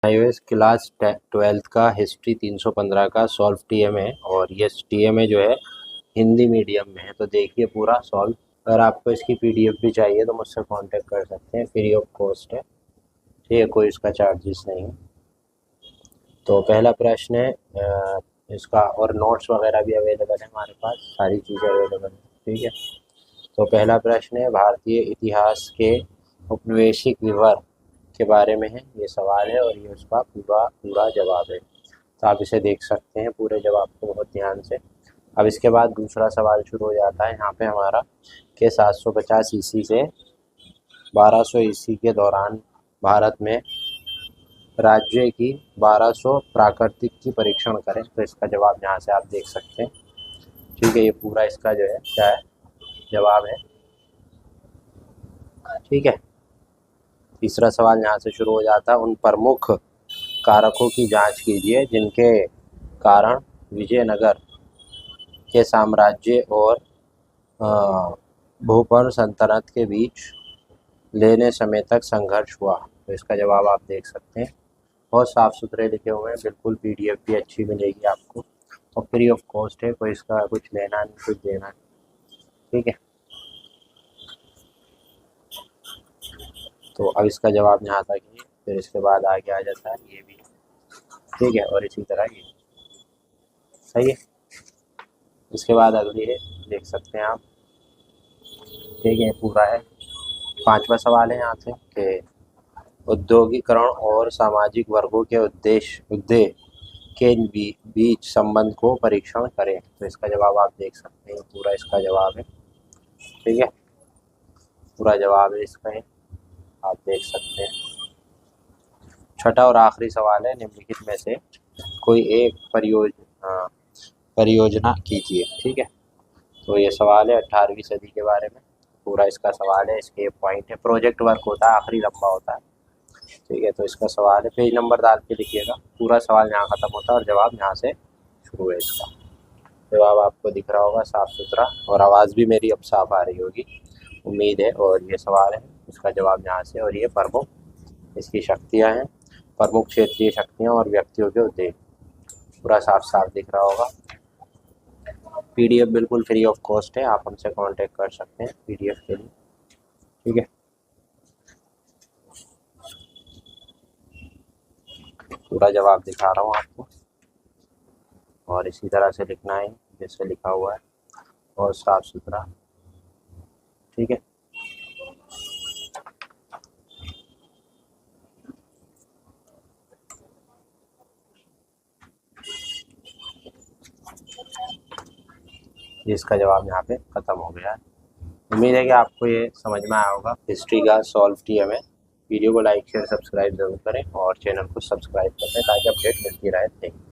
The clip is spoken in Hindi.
हाईवेज क्लास 12th का हिस्ट्री 315 का सॉल्व टीएम है और ये टीएम जो है हिंदी मीडियम में है। तो देखिए पूरा सॉल्व। अगर आपको इसकी पीडीएफ भी चाहिए तो मुझसे कांटेक्ट कर सकते हैं, फ्री ऑफ कॉस्ट है, ठीक है, कोई इसका चार्जेस नहीं है। तो पहला प्रश्न है इसका, और नोट्स वगैरह भी अवेलेबल है हमारे पास, सारी चीज़ें अवेलेबल है, ठीक है। तो पहला प्रश्न है भारतीय इतिहास के औपनिवेशिक विवरण के बारे में है ये सवाल है, और ये उसका पूरा जवाब है। तो आप इसे देख सकते हैं पूरे जवाब को बहुत ध्यान से। अब इसके बाद दूसरा सवाल शुरू हो जाता है यहाँ पे हमारा कि 750 ईस्वी से 1200 ईस्वी के दौरान भारत में राज्य की 1200 प्राकृतिक की परीक्षण करें। तो इसका जवाब यहाँ से आप देख सकते हैं, ठीक है। ये पूरा इसका जो है क्या है, जवाब है, ठीक है। तीसरा सवाल यहाँ से शुरू हो जाता है, उन प्रमुख कारकों की जांच कीजिए जिनके कारण विजयनगर के साम्राज्य और भूपन सल्तनत के बीच लेने समय तक संघर्ष हुआ। तो इसका जवाब आप देख सकते हैं, बहुत साफ़ सुथरे लिखे हुए हैं, बिल्कुल पीडीएफ भी अच्छी मिलेगी आपको, और फ्री ऑफ कॉस्ट है, कोई इसका कुछ लेना नहीं कुछ देना नहीं, ठीक है। तो अब इसका जवाब यहाँ तक ही, फिर इसके बाद आगे आ जाता है ये भी, ठीक है, और इसी तरह ये सही है। इसके बाद अगली है, देख सकते हैं आप, ठीक है, पूरा है। पांचवा सवाल है यहाँ से कि औद्योगिकरण और सामाजिक वर्गों के उद्देश्य के बीच संबंध को परीक्षण करें। तो इसका जवाब आप देख सकते हैं, पूरा इसका जवाब है, ठीक है, पूरा जवाब है इसका है, आप देख सकते हैं। छठा और आखिरी सवाल है, निम्नलिखित में से कोई एक परियोजना कीजिए, ठीक है। तो ये सवाल है 18वीं सदी के बारे में, पूरा इसका सवाल है, इसके पॉइंट है, प्रोजेक्ट वर्क होता है, आखिरी लंबा होता है, ठीक है। तो इसका सवाल है, पेज नंबर डाल के लिखिएगा, पूरा सवाल यहाँ ख़त्म होता है और जवाब यहाँ से शुरू है। इसका जवाब आपको दिख रहा होगा साफ़ सुथरा, और आवाज़ भी मेरी अब साफ आ रही होगी उम्मीद है। और ये सवाल है, इसका जवाब यहाँ से, और ये प्रमुख इसकी शक्तियाँ हैं, प्रमुख क्षेत्रीय शक्तियाँ और व्यक्तियों के उद्देश्य, पूरा साफ दिख रहा होगा। पीडीएफ बिल्कुल फ्री ऑफ कॉस्ट है, आप हमसे कांटेक्ट कर सकते हैं पीडीएफ के लिए, ठीक है। पूरा जवाब दिखा रहा हूँ आपको, और इसी तरह से लिखना है जैसे लिखा हुआ है, और साफ सुथरा, ठीक है। इसका जवाब यहाँ पे ख़त्म हो गया है। उम्मीद है कि आपको ये समझ में आया होगा हिस्ट्री का सॉल्व टीएम है। वीडियो को लाइक शेयर सब्सक्राइब जरूर करें और चैनल को सब्सक्राइब करें ताकि अपडेट मिलती रहे।